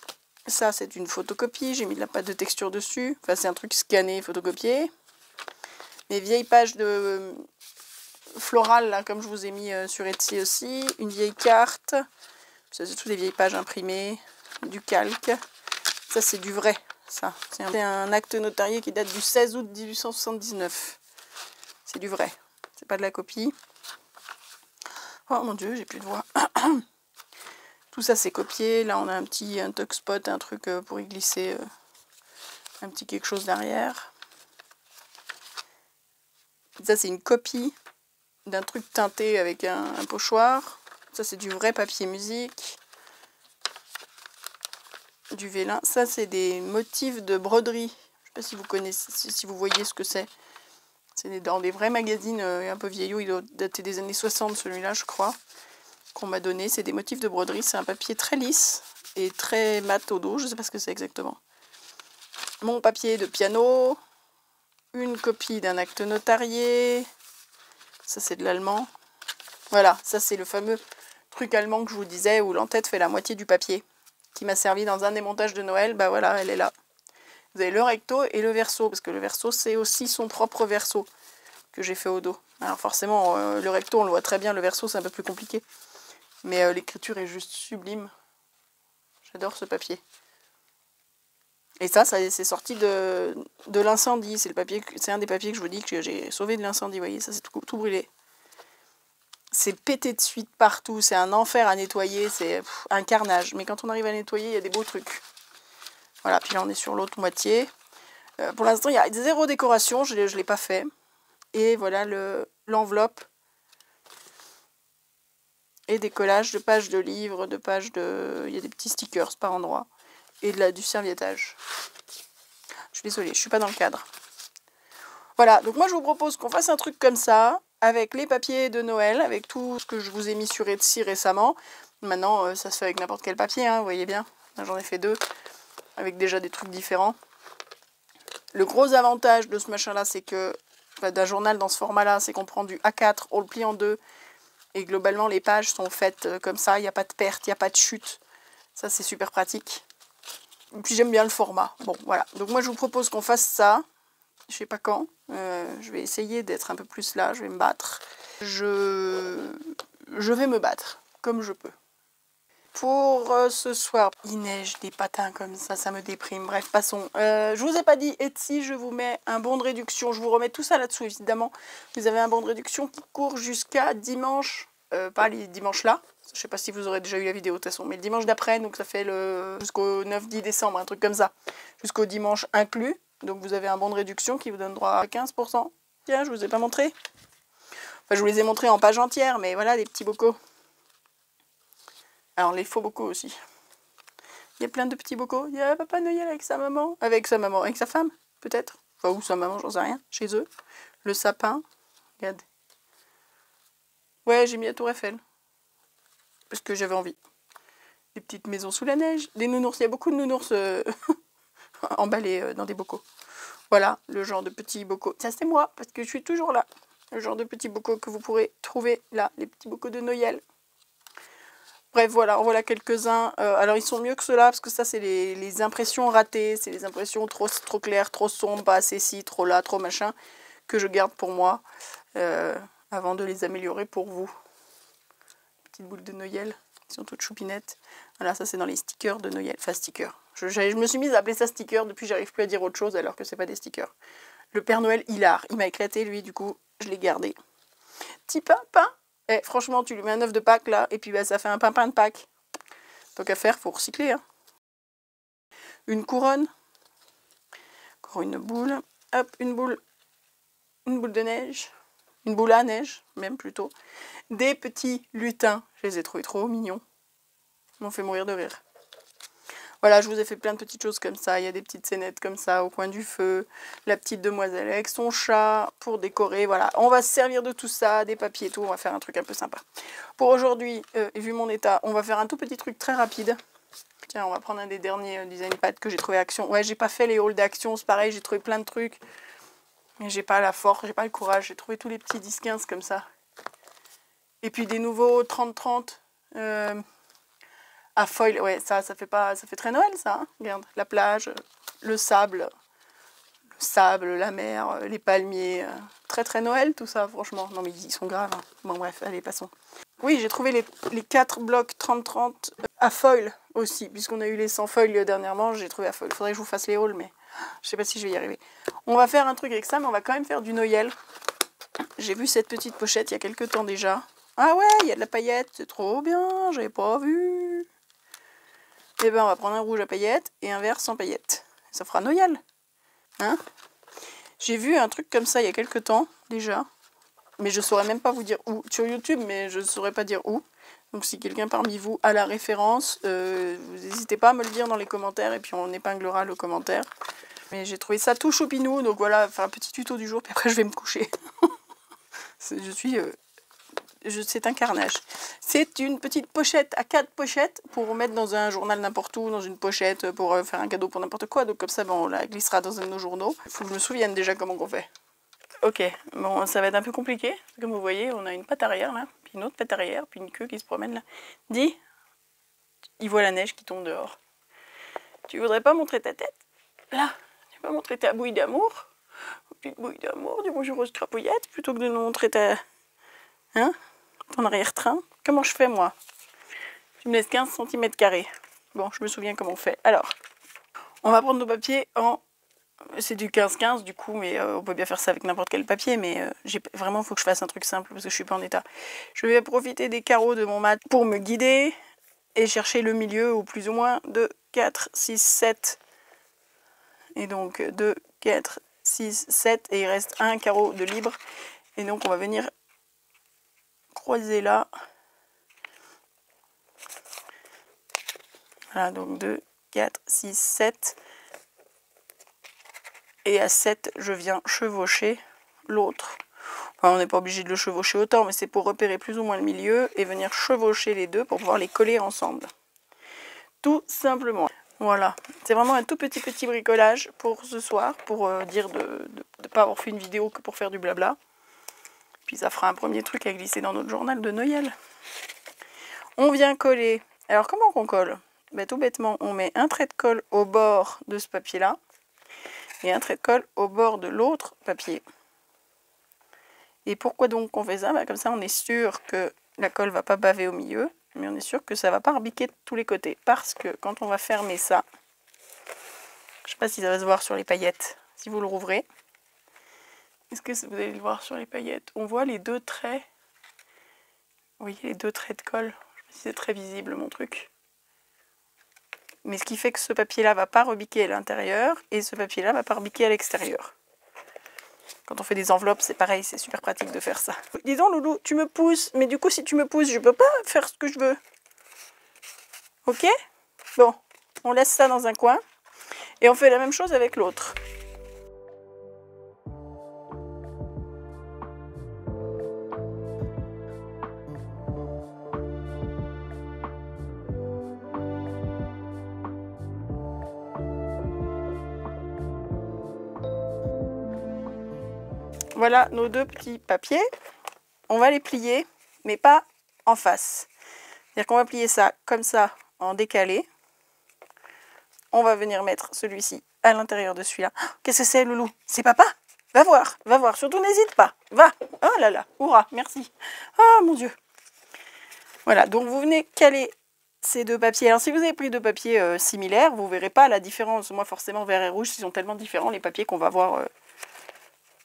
Ça, c'est une photocopie. J'ai mis de la pâte de texture dessus. Enfin, c'est un truc scanné, photocopié. Mes vieilles pages de florales, là, comme je vous ai mis sur Etsy aussi. Une vieille carte. Ça, c'est toutes des vieilles pages imprimées. Du calque. Ça, c'est du vrai. Ça, c'est un acte notarié qui date du 16 août 1879. C'est du vrai. C'est pas de la copie. Oh mon dieu, j'ai plus de voix. Tout ça, c'est copié. Là, on a un tuck spot, un truc pour y glisser un petit quelque chose derrière. Ça, c'est une copie d'un truc teinté avec un pochoir. Ça, c'est du vrai papier musique. Du vélin. Ça, c'est des motifs de broderie. Je sais pas si vous connaissez, si vous voyez ce que c'est. C'est dans des vrais magazines un peu vieillots. Il doit dater des années 60, celui-là, je crois, qu'on m'a donné. C'est des motifs de broderie. C'est un papier très lisse et très mat au dos. Je sais pas ce que c'est exactement. Mon papier de piano. Une copie d'un acte notarié. Ça, c'est de l'allemand. Voilà, ça, c'est le fameux truc allemand que je vous disais où l'entête fait la moitié du papier, qui m'a servi dans un des montages de Noël. Bah voilà, elle est là. Vous avez le recto et le verso, parce que le verso, c'est aussi son propre verso que j'ai fait au dos. Alors forcément, le recto, on le voit très bien, le verso, c'est un peu plus compliqué. Mais l'écriture est juste sublime. J'adore ce papier. Et ça c'est sorti de l'incendie. C'est un des papiers que je vous dis que j'ai sauvé de l'incendie. Vous voyez, ça c'est tout brûlé. C'est pété de suite partout. C'est un enfer à nettoyer. C'est un carnage. Mais quand on arrive à nettoyer, il y a des beaux trucs. Voilà, puis là on est sur l'autre moitié. Pour l'instant, il y a zéro décoration. Je ne l'ai pas fait. Et voilà l'enveloppe. et des collages de pages de livres, de pages de... Il y a des petits stickers par endroit. Et du serviettage. Je suis désolée, je suis pas dans le cadre. Voilà, donc moi je vous propose qu'on fasse un truc comme ça, avec les papiers de Noël, avec tout ce que je vous ai mis sur Etsy récemment. Maintenant, ça se fait avec n'importe quel papier, hein, vous voyez bien. J'en ai fait 2, avec déjà des trucs différents. Le gros avantage de ce machin-là, c'est que, d'un journal dans ce format-là, c'est qu'on prend du A4, on le plie en 2, et globalement les pages sont faites comme ça, il n'y a pas de perte, il n'y a pas de chute. Ça c'est super pratique. Et puis j'aime bien le format. Bon, voilà. Donc moi je vous propose qu'on fasse ça. Je sais pas quand. Je vais essayer d'être un peu plus là. Je vais me battre. Je vais me battre comme je peux. Pour ce soir, il neige des patins comme ça me déprime. Bref, passons. Je vous ai pas dit Etsy, je vous mets un bon de réduction. Je vous remets tout ça là-dessous, évidemment. Vous avez un bon de réduction qui court jusqu'à dimanche. Pas les dimanches là. Je sais pas si vous aurez déjà eu la vidéo de toute façon. Mais le dimanche d'après, donc ça fait jusqu'au 9-10 décembre, un truc comme ça. Jusqu'au dimanche inclus. Donc vous avez un bon de réduction qui vous donne droit à 15%. Tiens, je vous ai pas montré. Enfin, je vous les ai montrés en page entière, mais voilà, les petits bocaux. Alors, les faux bocaux aussi. Il y a plein de petits bocaux. Il y a Papa Noël avec sa maman. Avec sa femme, peut-être. Enfin, ou sa maman, j'en sais rien. Chez eux. Le sapin. Regarde. Ouais, j'ai mis la tour Eiffel. Parce que j'avais envie. Des petites maisons sous la neige. Des nounours. Il y a beaucoup de nounours emballés dans des bocaux. Voilà, le genre de petits bocaux. Ça, c'est moi, parce que je suis toujours là. Le genre de petits bocaux que vous pourrez trouver là. Les petits bocaux de Noël. Bref, voilà, en voilà quelques-uns. Alors, ils sont mieux que ceux-là, parce que ça, c'est les impressions ratées. C'est les impressions trop claires, trop sombres, pas assez ci, trop là, trop machin, que je garde pour moi, avant de les améliorer pour vous. Petites boules de Noël, qui sont toutes choupinettes. Voilà, ça, c'est dans les stickers de Noël. Enfin, stickers. Je me suis mise à appeler ça sticker, depuis j'arrive plus à dire autre chose, alors que c'est pas des stickers. Le Père Noël hilar, il m'a éclaté, lui, du coup, je l'ai gardé. Petit pain. Eh, franchement, tu lui mets un œuf de Pâques, là, et puis bah, ça fait un pain de Pâques. Tant qu'à faire, faut recycler. Hein. Une couronne. Encore une boule. Hop, une boule de neige. Une boule à neige, même plutôt. Des petits lutins. Je les ai trouvés trop mignons. Ils m'ont fait mourir de rire. Voilà, je vous ai fait plein de petites choses comme ça. Il y a des petites scénettes comme ça au coin du feu. La petite demoiselle avec son chat pour décorer. Voilà, on va se servir de tout ça, des papiers et tout. On va faire un truc un peu sympa. Pour aujourd'hui, vu mon état, on va faire un tout petit truc très rapide. Tiens, on va prendre un des derniers design pads que j'ai trouvé Action. Ouais, j'ai pas fait les hauls d'Action, c'est pareil, j'ai trouvé plein de trucs. Mais j'ai pas la force, j'ai pas le courage. J'ai trouvé tous les petits 10-15 comme ça. Et puis des nouveaux 30-30. À foil, ouais, ça fait très Noël, ça. Hein. Regarde, la plage, le sable, la mer, les palmiers. Très très Noël, tout ça, franchement. Non, mais ils sont graves. Hein. Bon, bref, allez, passons. Oui, j'ai trouvé les 4 blocs 30-30 à foil aussi, puisqu'on a eu les 100 foil dernièrement, j'ai trouvé à foil. Il faudrait que je vous fasse les hauls, mais je sais pas si je vais y arriver. On va faire un truc avec ça, mais on va quand même faire du Noël. J'ai vu cette petite pochette il y a quelques temps déjà. Ah ouais, il y a de la paillette, c'est trop bien, j'avais pas vu. Et ben on va prendre un rouge à paillettes et un vert sans paillettes. Ça fera Noël. Hein? J'ai vu un truc comme ça il y a quelques temps déjà. Mais je saurais même pas vous dire où. Sur YouTube, mais je saurais pas dire où. Donc si quelqu'un parmi vous a la référence, vous n'hésitez pas à me le dire dans les commentaires et puis on épinglera le commentaire. Mais j'ai trouvé ça tout choupinou, donc voilà, faire un petit tuto du jour, puis après je vais me coucher. C'est un carnage. C'est une petite pochette à 4 pochettes pour mettre dans un journal n'importe où, dans une pochette pour faire un cadeau pour n'importe quoi. Donc comme ça, bon, on la glissera dans un de nos journaux. Il faut que je me souvienne déjà comment on fait. Ok, bon, ça va être un peu compliqué. Comme vous voyez, on a une patte arrière là, puis une autre patte arrière, puis une queue qui se promène là. Dis, il voit la neige qui tombe dehors. Tu voudrais pas montrer ta tête? Là, tu veux pas montrer ta bouille d'amour? Petite bouille d'amour, du bonjour aux crapouillettes, plutôt que de nous montrer ta... Hein? Ton arrière-train. Comment je fais moi? Tu me laisses 15 cm². Bon, je me souviens comment on fait. Alors, on va prendre nos papiers en... C'est du 15-15 du coup, mais on peut bien faire ça avec n'importe quel papier, mais vraiment, il faut que je fasse un truc simple parce que je suis pas en état. Je vais profiter des carreaux de mon mat pour me guider et chercher le milieu, ou plus ou moins, 2, 4, 6, 7. Et donc 2, 4, 6, 7, et il reste un carreau de libre. Et donc on va venir croiser là. Voilà, donc 2, 4, 6, 7. Et à 7, je viens chevaucher l'autre. Enfin, on n'est pas obligé de le chevaucher autant, mais c'est pour repérer plus ou moins le milieu et venir chevaucher les deux pour pouvoir les coller ensemble. Tout simplement. Voilà, c'est vraiment un tout petit bricolage pour ce soir, pour dire de ne pas avoir fait une vidéo que pour faire du blabla. Puis ça fera un premier truc à glisser dans notre journal de Noël. On vient coller. Alors comment qu'on colle? Ben, tout bêtement, on met un trait de colle au bord de ce papier-là et un trait de colle au bord de l'autre papier. Et pourquoi donc on fait ça? Ben, comme ça, on est sûr que la colle ne va pas baver au milieu, mais on est sûr que ça ne va pas rebiquer de tous les côtés. Parce que quand on va fermer ça, je ne sais pas si ça va se voir sur les paillettes, si vous le rouvrez. Est-ce que vous allez le voir sur les paillettes? On voit les deux traits. Vous voyez les deux traits de colle? Je ne sais pas si c'est très visible mon truc. Mais ce qui fait que ce papier-là ne va pas rebiquer à l'intérieur et ce papier-là ne va pas rebiquer à l'extérieur. Quand on fait des enveloppes, c'est pareil, c'est super pratique de faire ça. Dis donc, Loulou, tu me pousses, mais du coup, si tu me pousses, je peux pas faire ce que je veux. Ok? Bon, on laisse ça dans un coin et on fait la même chose avec l'autre. Voilà nos deux petits papiers. On va les plier, mais pas en face. C'est-à-dire qu'on va plier ça comme ça, en décalé. On va venir mettre celui-ci à l'intérieur de celui-là. Oh, qu'est-ce que c'est, Loulou? C'est papa? Va voir. Surtout n'hésite pas. Va. Oh là là, hurrah, merci. Oh mon Dieu. Voilà, donc vous venez caler ces deux papiers. Alors si vous avez pris deux papiers similaires, vous ne verrez pas la différence. Moi, forcément, vert et rouge, ils sont tellement différents, les papiers, qu'on va voir...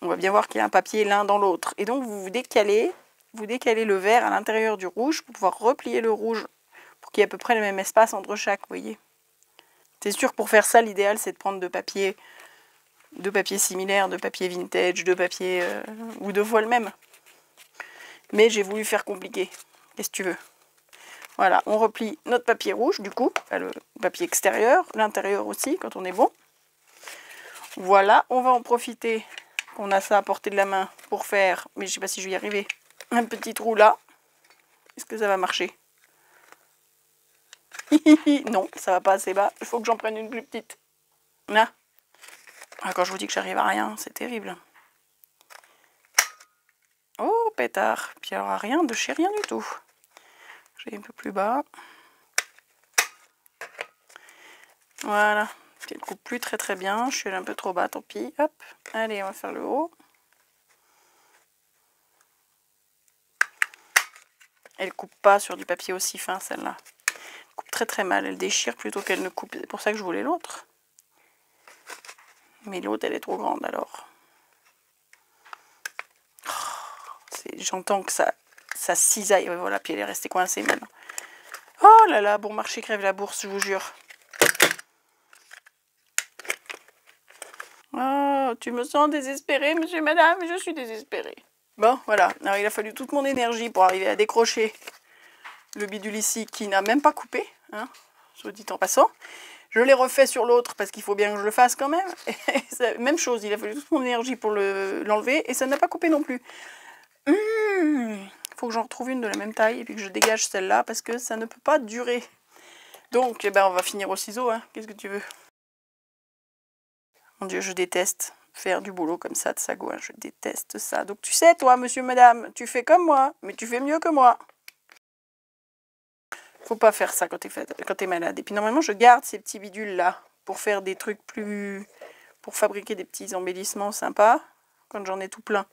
on va bien voir qu'il y a un papier l'un dans l'autre. Et donc, vous décalez le vert à l'intérieur du rouge pour pouvoir replier le rouge pour qu'il y ait à peu près le même espace entre chaque, vous voyez. C'est sûr, pour faire ça, l'idéal, c'est de prendre deux papiers similaires, deux papiers vintage, deux papiers ou deux fois le même. Mais j'ai voulu faire compliqué. Qu'est-ce que tu veux? Voilà, on replie notre papier rouge, du coup, le papier extérieur, l'intérieur aussi, quand on est bon. Voilà, on va en profiter qu'on a ça à portée de la main pour faire, mais je ne sais pas si je vais y arriver, un petit trou là. Est-ce que ça va marcher? Non, ça va pas assez bas. Il faut que j'en prenne une plus petite. Là. Ah, quand je vous dis que j'arrive à rien, c'est terrible. Oh, pétard. Puis alors, rien de chez rien du tout. J'ai un peu plus bas. Voilà. Elle coupe plus très bien. Je suis allée un peu trop bas, tant pis. Hop. Allez, on va faire le haut. Elle coupe pas sur du papier aussi fin, celle-là. Elle coupe très mal. Elle déchire plutôt qu'elle ne coupe. C'est pour ça que je voulais l'autre. Mais l'autre, elle est trop grande alors. J'entends que ça cisaille. Voilà, puis elle est restée coincée maintenant. Oh là là, bon marché crève la bourse, je vous jure. Oh, tu me sens désespérée, monsieur, madame, je suis désespérée. Bon, voilà. Alors, il a fallu toute mon énergie pour arriver à décrocher le bidule ici qui n'a même pas coupé, hein, soit dit en passant. Je l'ai refait sur l'autre parce qu'il faut bien que je le fasse quand même. Et même chose, il a fallu toute mon énergie pour l'enlever et ça n'a pas coupé non plus. Faut que j'en retrouve une de la même taille et puis que je dégage celle-là parce que ça ne peut pas durer. Donc, eh ben, on va finir au ciseau, hein. Qu'est-ce que tu veux? Mon Dieu, je déteste faire du boulot comme ça de sagouin. Je déteste ça. Donc, tu sais, toi, monsieur, madame, tu fais comme moi, mais tu fais mieux que moi. Faut pas faire ça quand t'es malade. Et puis normalement, je garde ces petits bidules là pour faire des trucs plus... pour fabriquer des petits embellissements sympas quand j'en ai tout plein.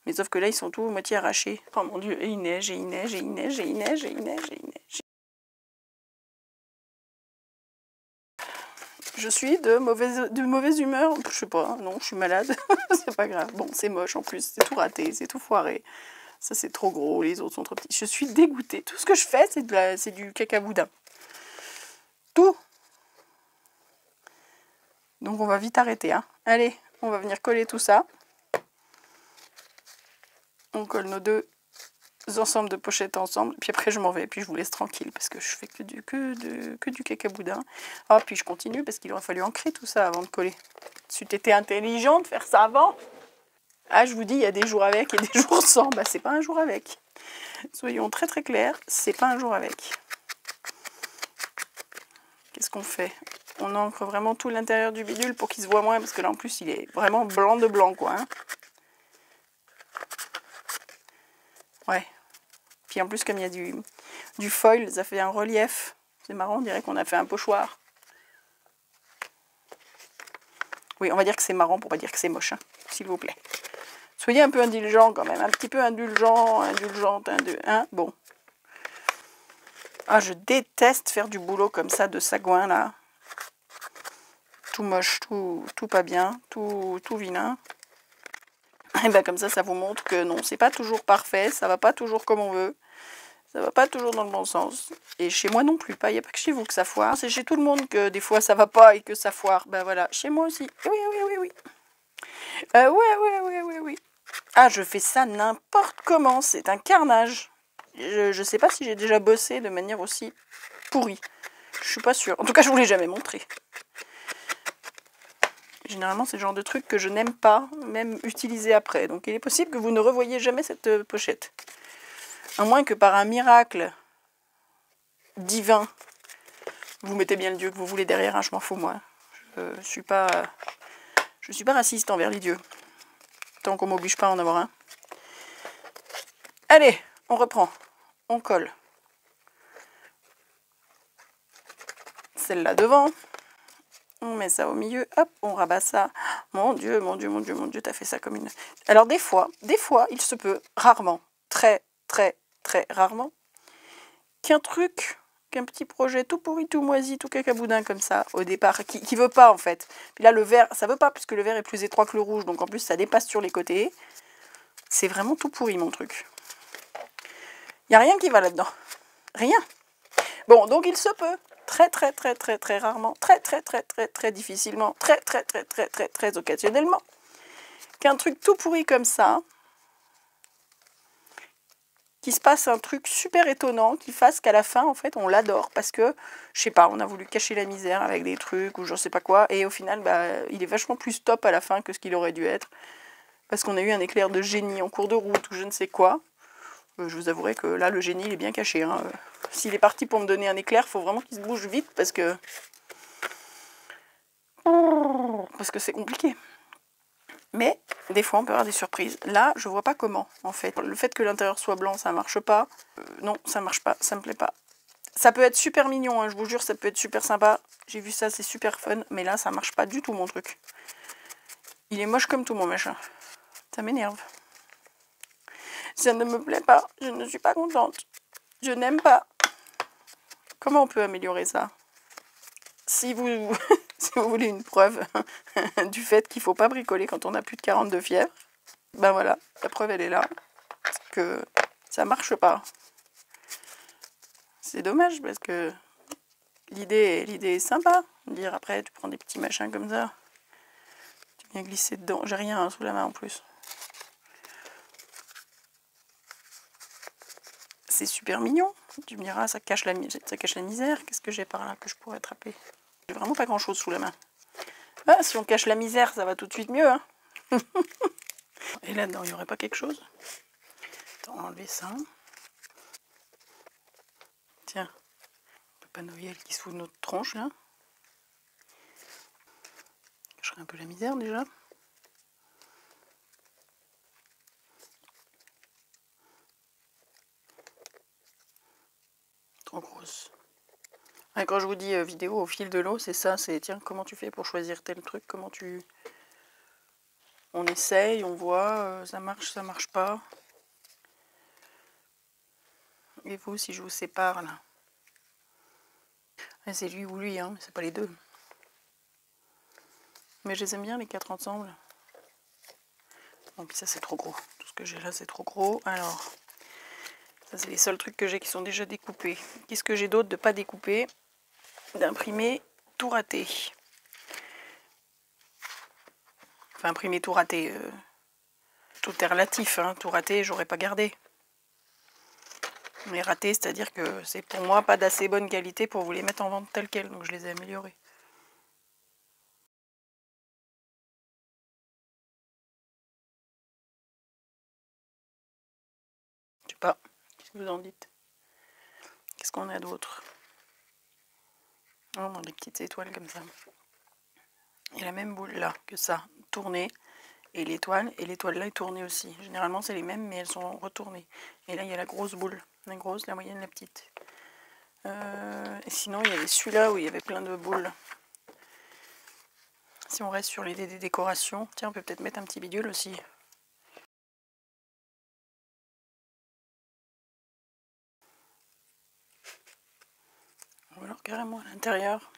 Mais sauf que là, ils sont tous moitié arrachés. Oh mon Dieu, et il neige, et il neige, et il neige, et il neige, et il neige, et il neige. Je suis de mauvaise humeur. Je sais pas, non, je suis malade. C'est pas grave. Bon, c'est moche en plus, c'est tout raté, c'est tout foiré. Ça, c'est trop gros, les autres sont trop petits. Je suis dégoûtée. Tout ce que je fais, c'est du cacaboudin. Tout. Donc, on va vite arrêter. Hein. Allez, on va venir coller tout ça. On colle nos deux ensembles de pochettes ensemble, puis après je m'en vais, puis je vous laisse tranquille, parce que je fais que du cacaboudin. Ah, puis je continue, parce qu'il aurait fallu ancrer tout ça avant de coller. C'eût été intelligent de faire ça avant. Ah, je vous dis, il y a des jours avec et des jours sans. Bah, c'est pas un jour avec. Soyons très très clairs, c'est pas un jour avec. Qu'est-ce qu'on fait? On ancre vraiment tout l'intérieur du bidule pour qu'il se voit moins, parce que là en plus il est vraiment blanc de blanc, quoi. Hein. Ouais. Puis en plus, comme il y a du foil, ça fait un relief. C'est marrant, on dirait qu'on a fait un pochoir. Oui, on va dire que c'est marrant pour pas dire que c'est moche, hein, s'il vous plaît. Soyez un peu indulgent quand même, un petit peu indulgente, hein, bon. Ah, je déteste faire du boulot comme ça de sagouin, là. Tout moche, tout pas bien, tout vilain. Et bien comme ça vous montre que non, c'est pas toujours parfait, ça va pas toujours comme on veut. Ça va pas toujours dans le bon sens. Et chez moi non plus, il n'y a pas que chez vous que ça foire. C'est chez tout le monde que des fois ça va pas et que ça foire. Ben voilà, chez moi aussi. Oui. Oui. Ah, je fais ça n'importe comment, c'est un carnage. Je sais pas si j'ai déjà bossé de manière aussi pourrie. Je suis pas sûre. En tout cas, je vous l'ai jamais montré. Généralement, c'est le genre de truc que je n'aime pas, même utiliser après. Donc il est possible que vous ne revoyiez jamais cette pochette. À moins que par un miracle divin, vous mettez bien le dieu que vous voulez derrière, hein, je m'en fous moi. Je suis pas raciste envers les dieux. Tant qu'on m'oblige pas à en avoir un. Allez, on reprend. On colle. Celle-là devant. On met ça au milieu. Hop, on rabat ça. Mon Dieu, t'as fait ça comme une... Alors des fois, il se peut, rarement, très rarement, qu'un petit projet tout pourri, tout moisi, tout cacaboudin comme ça, au départ, qui veut pas en fait. Puis là, le vert, ça veut pas, puisque le vert est plus étroit que le rouge, donc en plus, ça dépasse sur les côtés. C'est vraiment tout pourri, mon truc. Il n'y a rien qui va là-dedans. Rien. Bon, donc il se peut, très rarement, très difficilement, très occasionnellement, qu'un truc tout pourri comme ça, qu'il se passe un truc super étonnant, qui fasse qu'à la fin, en fait, on l'adore, parce que, je sais pas, on a voulu cacher la misère avec des trucs, ou je sais pas quoi, et au final, bah, il est vachement plus top à la fin que ce qu'il aurait dû être, parce qu'on a eu un éclair de génie en cours de route, ou je ne sais quoi. Je vous avouerai que là, le génie, il est bien caché, hein. S'il est parti pour me donner un éclair, il faut vraiment qu'il se bouge vite, parce que c'est compliqué. Mais des fois, on peut avoir des surprises. Là, je vois pas comment, en fait. Le fait que l'intérieur soit blanc, ça marche pas. Non, ça marche pas, ça me plaît pas. Ça peut être super mignon, hein, je vous jure, ça peut être super sympa. J'ai vu ça, c'est super fun. Mais là, ça marche pas du tout, mon truc. Il est moche comme tout, mon machin. Ça m'énerve. Ça ne me plaît pas. Je ne suis pas contente. Je n'aime pas. Comment on peut améliorer ça? Si vous, si vous voulez une preuve du fait qu'il ne faut pas bricoler quand on a plus de 42 fièvre, ben voilà, la preuve elle est là, que ça marche pas. C'est dommage parce que l'idée est sympa. Dire après, tu prends des petits machins comme ça, tu viens glisser dedans. J'ai rien hein, sous la main en plus. C'est super mignon. Tu me diras, ça cache la misère. Qu'est-ce que j'ai par là que je pourrais attraper? J'ai vraiment pas grand chose sous la main. Ah, si on cache la misère, ça va tout de suite mieux. Hein. Et là-dedans, il n'y aurait pas quelque chose? Attends, on va enlever ça. Tiens, Papa Noël qui se fout de notre tronche là. Je ferai un peu la misère déjà. Trop grosse. Ouais, quand je vous dis vidéo au fil de l'eau, c'est ça, c'est tiens, comment tu fais pour choisir tel truc, comment tu... On essaye, on voit, ça marche pas. Et vous, si je vous sépare là? Ouais, c'est lui ou lui, hein, c'est pas les deux. Mais je les aime bien les quatre ensemble. Bon, puis ça c'est trop gros. Tout ce que j'ai là c'est trop gros. Alors, ça c'est les seuls trucs que j'ai qui sont déjà découpés. Qu'est-ce que j'ai d'autre de pas découpé? D'imprimer tout raté. Enfin, imprimer tout raté. Tout est relatif, hein. Tout raté, j'aurais pas gardé. Mais raté, c'est-à-dire que c'est pour moi pas d'assez bonne qualité pour vous les mettre en vente telles quelles, donc je les ai améliorés. Je sais pas, qu'est-ce que vous en dites? Qu'est-ce qu'on a d'autre? Oh, on a des petites étoiles comme ça. Il y a la même boule là que ça, tournée, et l'étoile là est tournée aussi. Généralement c'est les mêmes mais elles sont retournées. Et là il y a la grosse boule, la grosse, la moyenne, la petite. Et sinon il y avait celui-là où il y avait plein de boules. Si on reste sur les décorations, tiens on peut peut-être mettre un petit bidule aussi. Ou alors carrément à l'intérieur,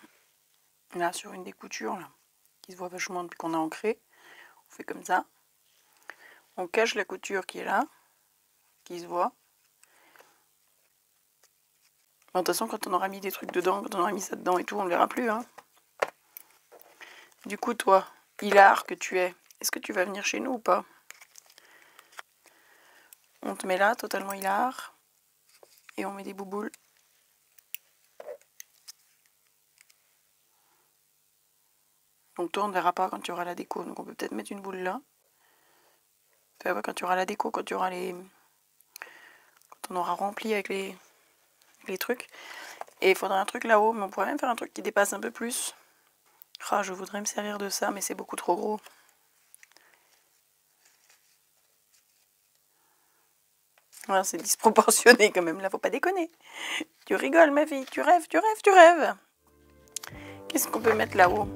là sur une des coutures là, qui se voit vachement depuis qu'on a ancré, on fait comme ça. On cache la couture qui est là, qui se voit. De toute façon, quand on aura mis des trucs dedans, quand on aura mis ça dedans et tout, on ne le verra plus. Hein. Du coup, toi, hilar que tu es, est-ce que tu vas venir chez nous ou pas? On te met là, totalement hilar. Et on met des bouboules. Donc toi, on ne verra pas quand tu auras la déco. Donc on peut peut-être mettre une boule là. Enfin, quand tu auras la déco, quand tu auras les... Quand on aura rempli avec les trucs. Et il faudra un truc là-haut, mais on pourrait même faire un truc qui dépasse un peu plus. Ah, je voudrais me servir de ça, mais c'est beaucoup trop gros. Voilà, c'est disproportionné quand même, là, faut pas déconner. Tu rigoles, ma fille, tu rêves, tu rêves, tu rêves. Qu'est-ce qu'on peut mettre là-haut?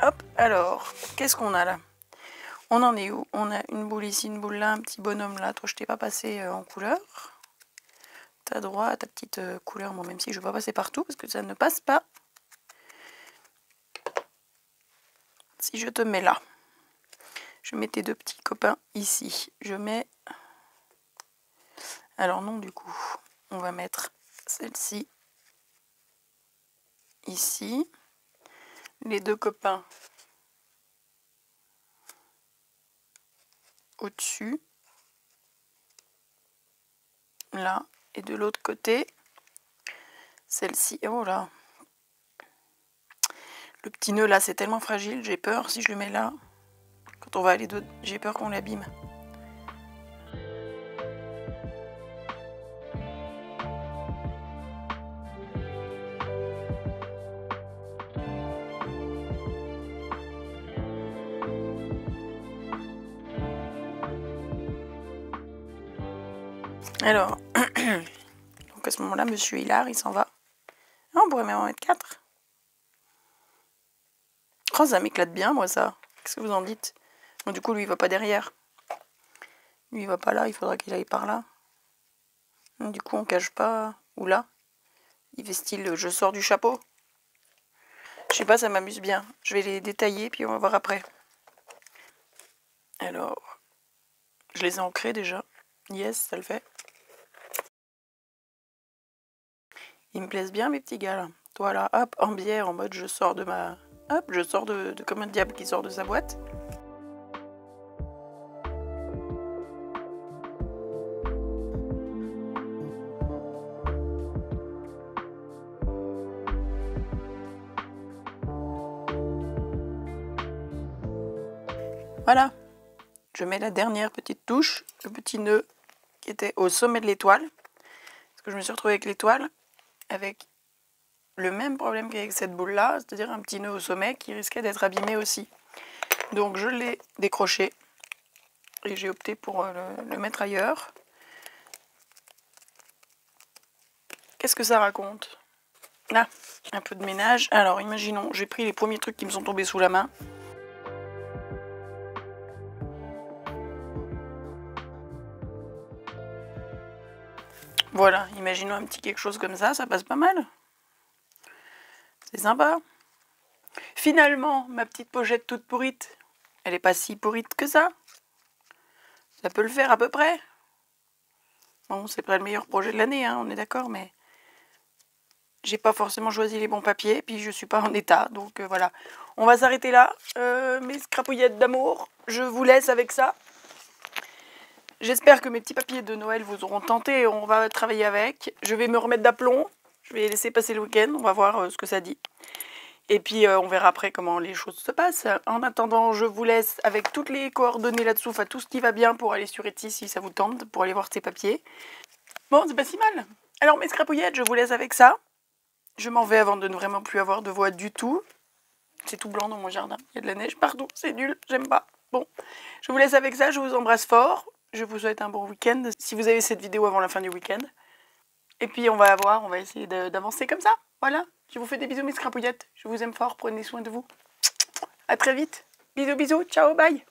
Hop, alors, qu'est-ce qu'on a là? On en est où? On a une boule ici, une boule là, un petit bonhomme là. Toi, je t'ai pas passé en couleur. T'as droit à ta petite couleur, moi, même si je ne vais pas passer partout, parce que ça ne passe pas. Si je te mets là, je mets tes deux petits copains ici. Je mets... Alors non, du coup, on va mettre celle-ci ici. Les deux copains au-dessus. Là. Et de l'autre côté, celle-ci. Oh là! Le petit nœud là, c'est tellement fragile, j'ai peur si je le mets là. Quand on va aller d'autres, j'ai peur qu'on l'abîme. Alors, donc à ce moment-là, monsieur Hilar, il s'en va. Ah, on pourrait même en mettre 4. Oh, ça m'éclate bien, moi, ça. Qu'est-ce que vous en dites? Bon, du coup, lui, il va pas derrière. Lui, il va pas là, il faudra qu'il aille par là. Donc, du coup, on cache pas... Ou là. Il fait style, je sors du chapeau. Je sais pas, ça m'amuse bien. Je vais les détailler, puis on va voir après. Alors, je les ai ancrés déjà. Yes, ça le fait. Ils me plaisent bien, mes petits gars, là. Toi, là, hop, en bière, en mode je sors de ma... Hop, je sors de comme un diable qui sort de sa boîte. Voilà. Je mets la dernière petite touche, le petit nœud qui était au sommet de l'étoile. Parce que je me suis retrouvée avec l'étoile, avec le même problème qu'avec cette boule-là, c'est-à-dire un petit nœud au sommet qui risquait d'être abîmé aussi. Donc je l'ai décroché et j'ai opté pour le mettre ailleurs. Qu'est-ce que ça raconte? Là, un peu de ménage. Alors imaginons, j'ai pris les premiers trucs qui me sont tombés sous la main. Voilà, imaginons un petit quelque chose comme ça passe pas mal. C'est sympa. Finalement, ma petite pochette toute pourrite, elle est pas si pourrite que ça. Ça peut le faire à peu près. Bon, c'est pas le meilleur projet de l'année, hein, on est d'accord, mais j'ai pas forcément choisi les bons papiers, puis je suis pas en état, donc voilà. On va s'arrêter là, mes scrapouillettes d'amour, je vous laisse avec ça. J'espère que mes petits papiers de Noël vous auront tenté, on va travailler avec. Je vais me remettre d'aplomb, je vais laisser passer le week-end, on va voir ce que ça dit. Et puis on verra après comment les choses se passent. En attendant, je vous laisse avec toutes les coordonnées là-dessous, enfin tout ce qui va bien pour aller sur Etsy si ça vous tente, pour aller voir ces papiers. Bon, c'est pas si mal. Alors mes scrapouillettes, je vous laisse avec ça. Je m'en vais avant de ne vraiment plus avoir de voix du tout. C'est tout blanc dans mon jardin, il y a de la neige partout, c'est nul, j'aime pas. Bon, je vous laisse avec ça, je vous embrasse fort. Je vous souhaite un bon week-end, si vous avez cette vidéo avant la fin du week-end. Et puis on va essayer d'avancer comme ça, voilà. Je vous fais des bisous mes scrapouillettes, je vous aime fort, prenez soin de vous. À très vite, bisous bisous, ciao, bye.